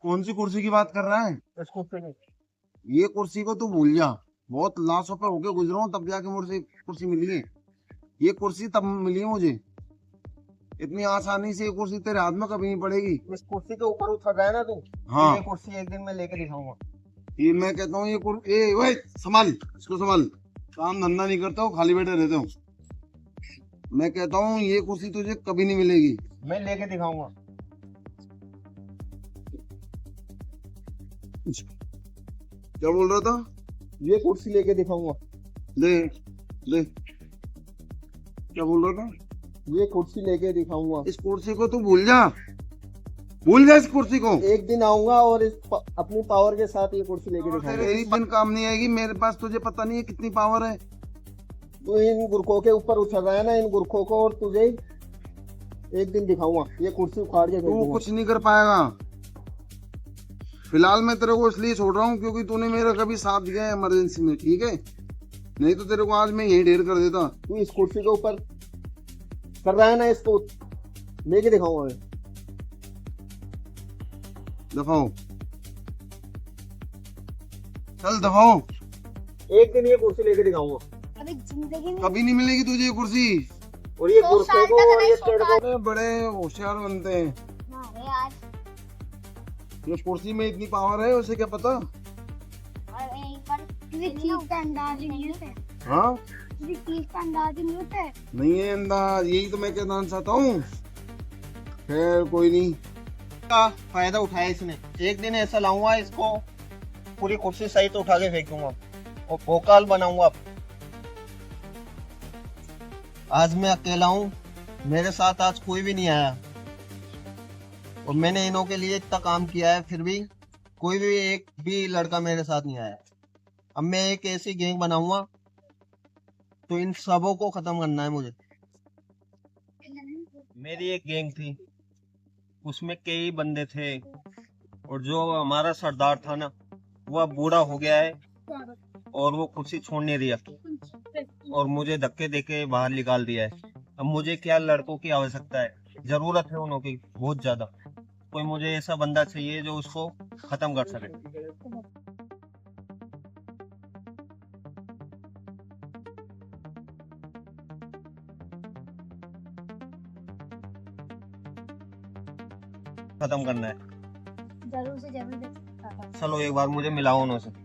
कौन सी कुर्सी की बात कर रहा है? ये कुर्सी को तू भूल जा। बहुत लाशों पे होके गुजरा हूँ तब जाके मुझे कुर्सी मिली है। ये कुर्सी तब मिली है मुझे। इतनी आसानी से ये कुर्सी तेरे हाथ में कभी नहीं पड़ेगी। इस कुर्सी के ऊपर उठा गया ना तू। हाँ। ये कुर्सी एक दिन मैं लेके दिखाऊंगा। ये मैं कहता हूँ ये कुर्सी ओए संभाल, इसको संभाल। काम धंधा नहीं करता हूँ, खाली बैठे रहते हो। मैं कहता हूँ ये कुर्सी तुझे कभी नहीं मिलेगी। मैं लेके दिखाऊंगा। क्या बोल रहा था? ये कुर्सी लेके दिखाऊंगा। ले ले, क्या बोल रहा था? ये कुर्सी लेके दिखाऊंगा। इस कुर्सी को तू भूल जा, भूल जा इस कुर्सी को। एक दिन आऊंगा और अपनी पावर के साथ ये कुर्सी लेके दिखाऊंगा। तेरे एक दिन काम नहीं आएगी मेरे पास, तुझे पता नहीं है कितनी पावर है। तू इन गुरखों के ऊपर उठा गया ना, इन गुरखों को, और तुझे एक दिन दिखाऊंगा। ये कुर्सी उखाड़ के तू कुछ नहीं कर पाएगा। फिलहाल मैं तेरे को इसलिए छोड़ रहा हूँ क्योंकि तूने मेरा कभी साथ दिया है इमरजेंसी में, ठीक है? नहीं तो तेरे को आज मैं यही ढेर कर देता। तू इस कुर्सी के ऊपर कर रहा है ना, इसको लेके दिखाऊंगा मैं। दफाओ, चल दफाओ। एक दिन ये कुर्सी लेके दिखाऊंगा। अभी जिंदगी में कभी नहीं मिलेगी तुझे ये कुर्सी। और ये 100 गुरखों साल को तक और ये नहीं तेरे को सोता। बड़े होशियार बनते हैं। अरे यार, जो कुर्सी में इतनी पावर है उसे क्या पता? और एक बार किसी चीज का अंदाज नहीं होता। हाँ, किसी चीज का अंदाज नहीं होता। नहीं है अंदाज, यही तो मैं कहना चाहता हूँ। खैर कोई नहीं। का फायदा उठाया इसने। एक दिन ऐसा लाऊंगा, इसको पूरी कुर्सी सहित उठा के फेंक दूंगा और भोकाल बनाऊंगा। आज मैं अकेला हूँ, मेरे साथ आज कोई भी नहीं आया और मैंने इन्हों के लिए इतना काम किया है, फिर भी कोई भी एक भी लड़का मेरे साथ नहीं आया। अब मैं एक ऐसी गैंग बनाऊंगा तो इन सबों को खत्म करना है मुझे। मेरी एक गैंग थी, उसमें कई बंदे थे और जो हमारा सरदार था ना, वो अब बूढ़ा हो गया है और वो कुर्सी छोड़ नहीं रहा और मुझे धक्के देके बाहर निकाल दिया है। अब मुझे क्या लड़कों की आवश्यकता है, जरूरत है उन्हों की बहुत ज्यादा। कोई मुझे ऐसा बंदा चाहिए जो उसको खत्म कर सके। खत्म करना है। जरूर से जरूर देखा। चलो एक बार मुझे मिलाओ उन्हों से।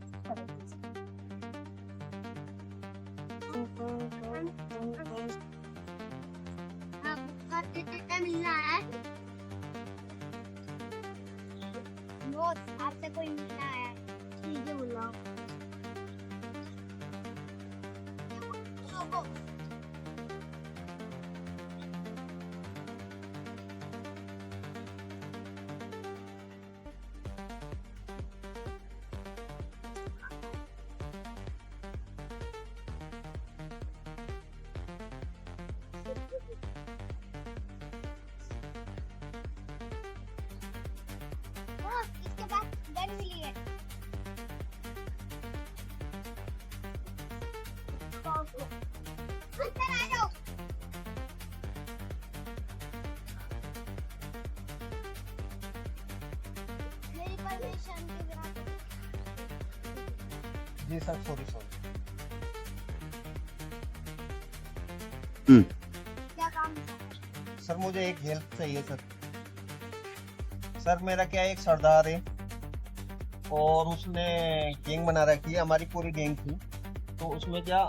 मिलना है। आपसे कोई मिलना है, ठीक है बुलाओ। इसके पास गन मिली है। अंदर आ जाओ। मेरी परमिशन के बिना जी सर, सॉरी। क्या काम है? सर मुझे एक हेल्प चाहिए सर। सर मेरा क्या एक सरदार है और उसने गैंग बना रखी है, हमारी पूरी गैंग थी। तो उसमें क्या,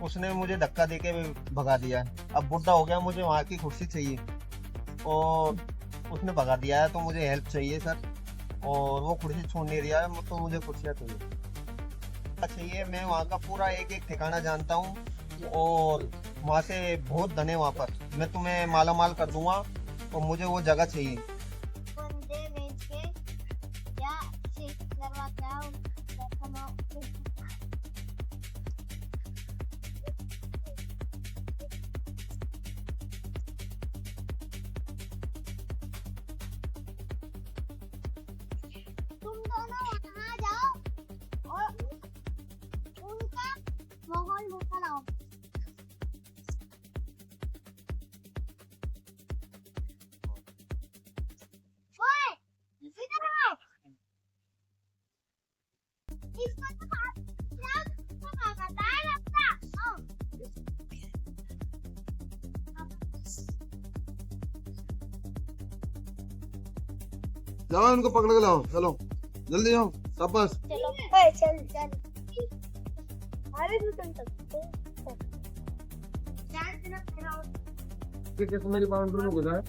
उसने मुझे धक्का देके भगा दिया है। अब बुढ़ा हो गया, मुझे वहाँ की कुर्सी चाहिए और उसने भगा दिया है, तो मुझे हेल्प चाहिए सर। और वो कुर्सी छोड़ नहीं रहा है, तो मुझे कुर्सियाँ चाहिए। मैं वहाँ का पूरा एक एक ठिकाना जानता हूँ और वहाँ से बहुत धन है वहाँ पर। मैं तुम्हें माला माल कर दूंगा और मुझे वो जगह चाहिए। बंदे बेच के या चेक करवाता है तुम दोनों वहाँ जाओ और उनका माहौल बुलाओ। ओए, इधर आओ। इसको तो खाता है लगता। जाओ इनको पकड़ के लाओ, चलो जल्दी जाओ शाबाश। चलो चल चल। अरे तू चल चल। कैसे मेरी बाउंड्री में घुसा है?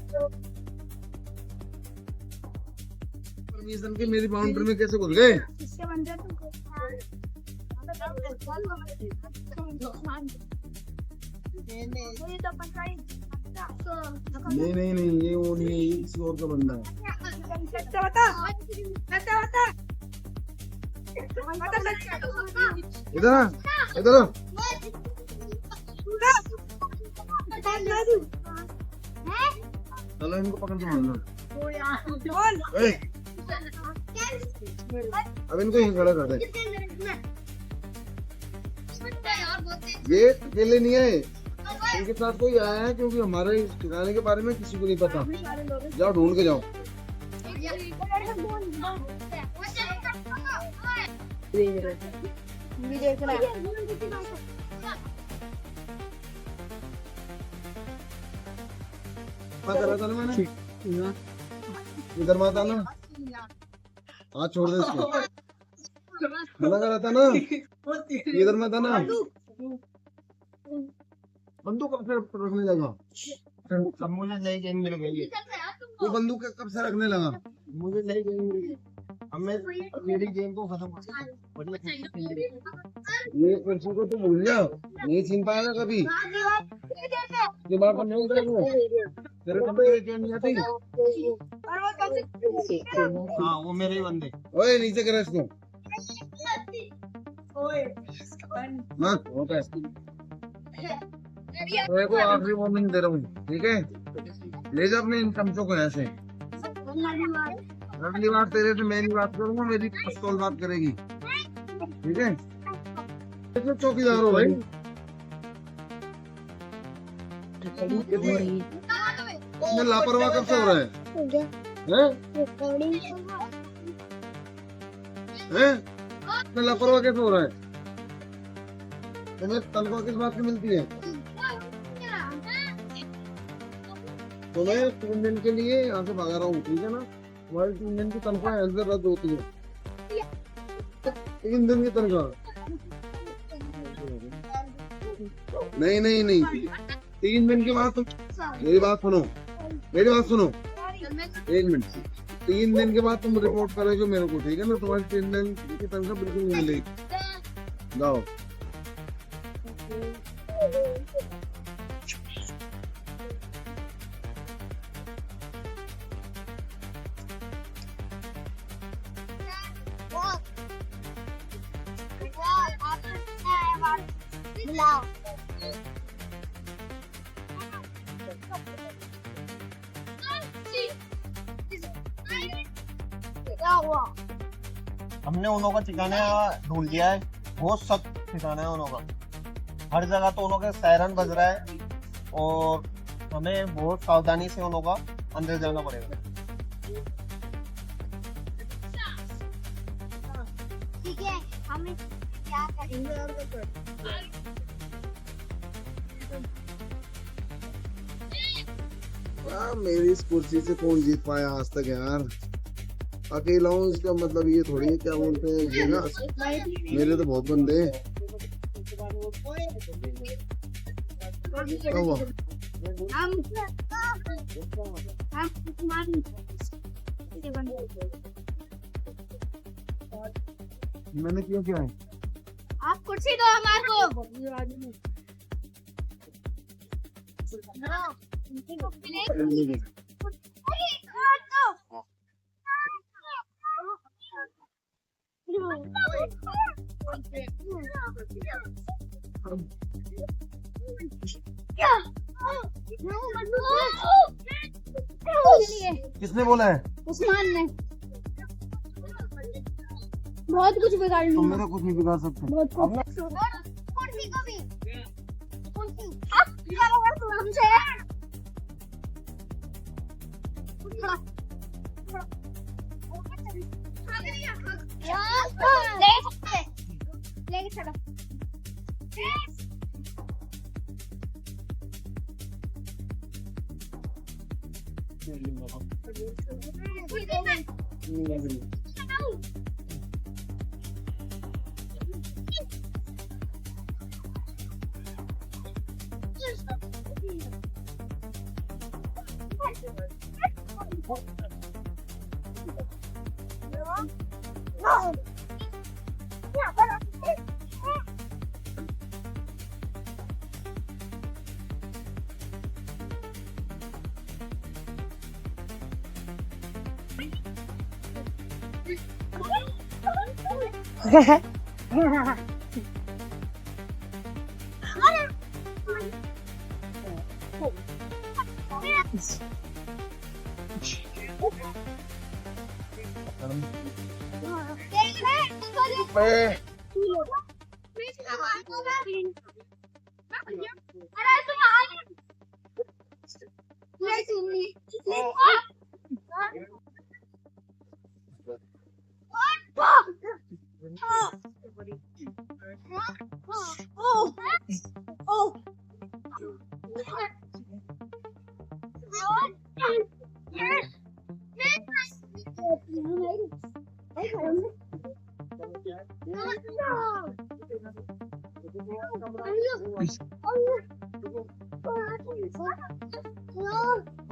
परमिशन की मेरी बाउंड्री में कैसे घुस गए? इसके अंदर तुमको मुझे तो पता ही नहीं नहीं नहीं, ये वो नहीं है, ये किसी और का बंदा है। इधर आ, इधर आ। चलो इनको पकड़ के मार लो। ए, अब इनको यहीं खड़ा कर दे। ये अकेले नहीं है, इनके साथ कोई आया है, क्योंकि हमारे इस ठिकाने के बारे में किसी को नहीं पता। जाओ ढूंढ के जाओ। क्या करा था ना मैंने? इधर मत आना, हाथ छोड़ दे इसको। मना करा था ना, इधर मत आना। बंदूक कब से रखने लगा? अब मुझे नई गेम मिल गई है। वो बंदूक कब से रखने लगा? मुझे नई गेम मिल गई। अब मैं मेरी गेम को खत्म कर। ये कुर्सी को तो भूल जा, नहीं छीन पाएगा कभी। दिमाग में नहीं उतरेगा, तेरे को भी गेम नहीं आती। हाँ वो मेरे ही बंदे। ओए नीचे कर इसको मत, होता है। तो को आखिरी वार्निंग दे रहा हूँ, ठीक है? ले जा अपने इन चमचों को ऐसे। अगली बार तेरे से मैं नहीं बात करूंगा, मेरी पिस्तौल बात करेगी, ठीक है? तो चौकीदार हो भाई। मैं लापरवाह कब से हो रहा है? हैं? मैं लापरवाह कैसे हो रहा है? तुम्हें तनख्वाह किस बात की मिलती है? तो मैं 3 दिन के लिए यहाँ से भगा रहा हूँ, ठीक है ना? तुम्हारी 3 दिन की तनख्वाह यहाँ से रद्द होती है। 3 दिन की तनख्वाह नहीं नहीं नहीं, 3 दिन के बाद तुम मेरी बात सुनो, मेरी बात सुनो, 1 मिनट। 3 दिन के बाद तुम रिपोर्ट करोगे मेरे को, ठीक है ना? तुम्हारी 3 दिन की तनख्वाह बिल्कुल नहीं मिलेगी। जाओ। क्या हुआ? हमने उन्हों का ठिकाना ढूंढ लिया है, बहुत सख्त ठिकाना है उन्हों का। हर जगह तो उन्हों के सायरन बज रहा है और हमें बहुत सावधानी से उन्हों का अंदर जाना पड़ेगा। ठीक है, हमें क्या करेंगे? मेरी इस कुर्सी से कौन जीत पाया आज तक यार? अकेला हूँ, इसका मतलब ये थोड़ी है, क्या बोलते हैं जीना। मेरे तो बहुत बंदे हैं। क्या हुआ? मैंने क्यों किया है? आप कुर्सी दो हमारे को। किसने बोला है? उस्मान ने बहुत कुछ बिगाड़ तुम लिया। मेरा कुछ नहीं बिगाड़ सकते। बहुत कुर्सी को भी अब क्या लगा तू हमसे? यार ले सकते लेके चलो।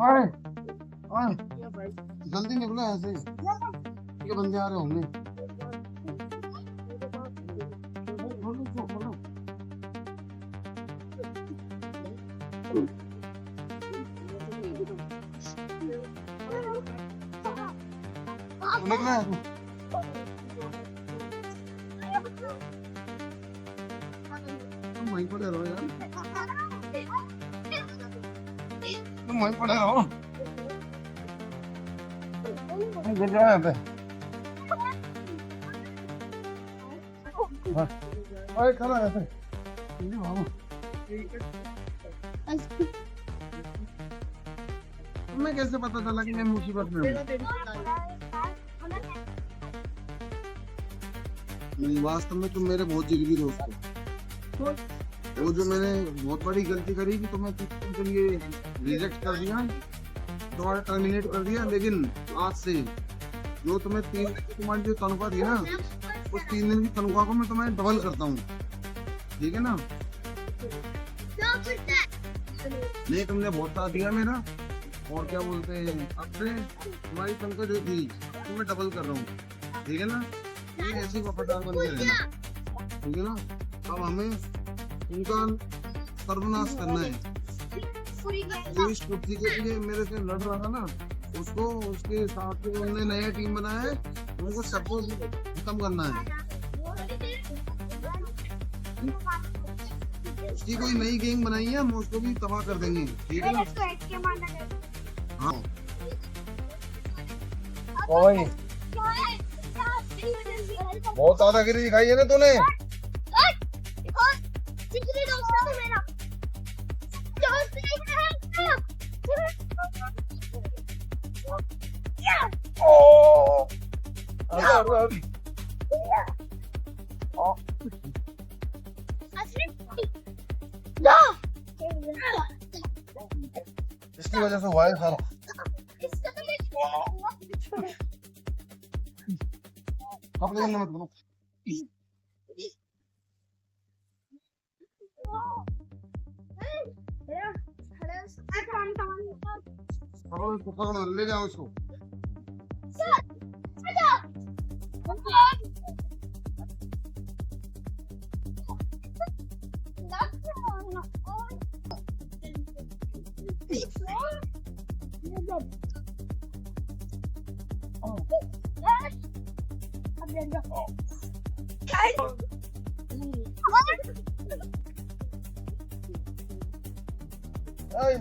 अरे अरे जल्दी निकलो ऐसे, ये बंदे आ रहे होंगे। निकलो ऐसे। तुम वहीं पड़े रहो यार, तुम वहीं पड़े रहो, गिर जाओ यहाँ पे। अरे खड़ा है ऐसे, जल्दी भागो। तुम्हें कैसे पता चला कि मैं मुसीबत में हूँ? वास्तव में तुम मेरे बहुत जिगरी दोस्त हो। वो जो मैंने बहुत बड़ी गलती करी कि तुम्हें तुम ये रिजेक्ट कर दिया, तुम्हारा टर्मिनेट कर दिया, लेकिन आज से जो तुम्हारी जो तनख्वाह थी ना, उस 3 दिन की तनख्वाह को मैं तुम्हें डबल करता हूँ, ठीक है ना? नहीं, तुमने बहुत साथ दिया मेरा, और क्या बोलते हैं, अब से तुम्हारी तनख्वाह जो थी तुम्हें डबल कर रहा हूँ, ठीक है ना? ये ऐसी वफादार बन के रहना, ठीक है ना? अब हमें उनका सर्वनाश करना है। जो इस कुर्सी के लिए मेरे से लड़ रहा था ना, उसको, उसके साथ में उन्होंने नया टीम बनाया है, उनको सबको खत्म करना है। उसकी कोई नई गैंग बनाई है, हम उसको भी तबाह कर देंगे, ठीक है ना? हाँ ओए, बहुत दादागिरी दिखाई है ना तूने। इसकी वजह से हुआ है सारा। कपड़े करने मत बोलो। पकड़ो, ले जाओ इसको।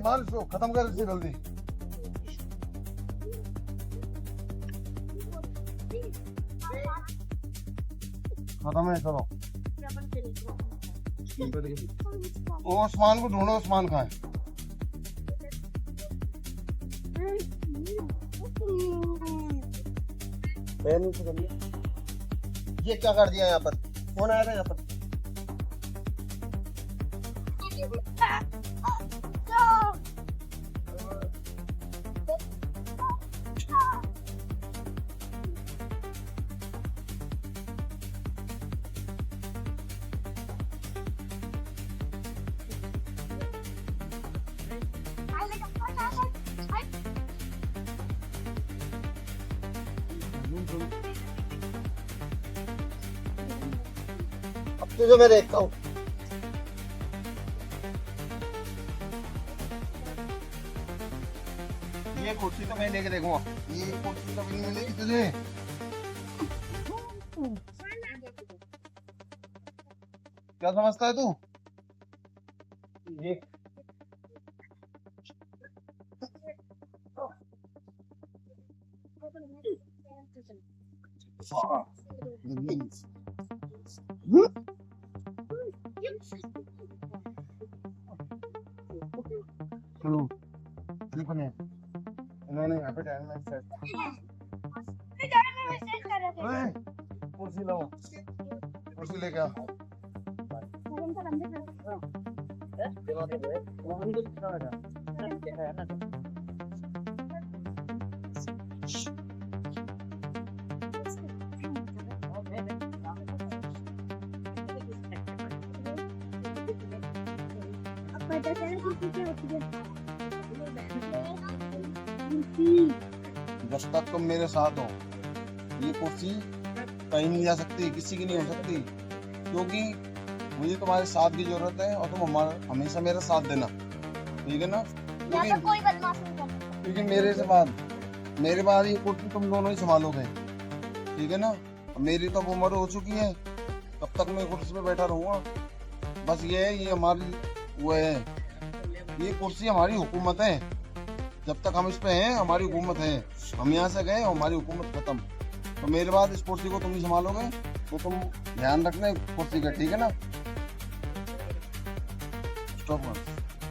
मार इसको, खत्म कर इसे जल्दी। खत्म है, चलो। वो उस्मान को ढूंढो, उस्मान कहाँ है? ये क्या कर दिया यहाँ पर? कौन आया था यहाँ पर? अब तुझे मैं देखता हूँ। ये कुर्सी तो मैं लेके देखूंगा। ये कुर्सी कभी नहीं मिलेगी तुझे। क्या समझता है तू? ये चलो देखो ने इन्होंने यहाँ पे टाइम में सेट कुर्सी लाओ, कुर्सी लेके आओ। जब तक तुम मेरे साथ हो ये कुर्सी कहीं नहीं जा सकती, किसी की नहीं हो सकती, क्योंकि मुझे तुम्हारे साथ की जरूरत है और तुम हमेशा मेरा साथ देना, ठीक है ना? क्योंकि कोई बदमाश नहीं करता। क्योंकि मेरे बाद ये कुर्सी तुम दोनों ही संभालोगे, ठीक है ना? मेरी तो अब उम्र हो चुकी है, तब तक मैं कुर्सी पे बैठा रहूंगा। बस ये है, ये हमारी वो है, ये कुर्सी हमारी हुकूमत है। जब तक हम इस पे हैं हमारी हुकूमत है, हम यहाँ से गए हमारी हुकूमत खत्म। तो मेरे बाद इस कुर्सी को तुम ही संभालोगे, तो तुम ध्यान रखना कुर्सी का, ठीक है ना? स्टॉप।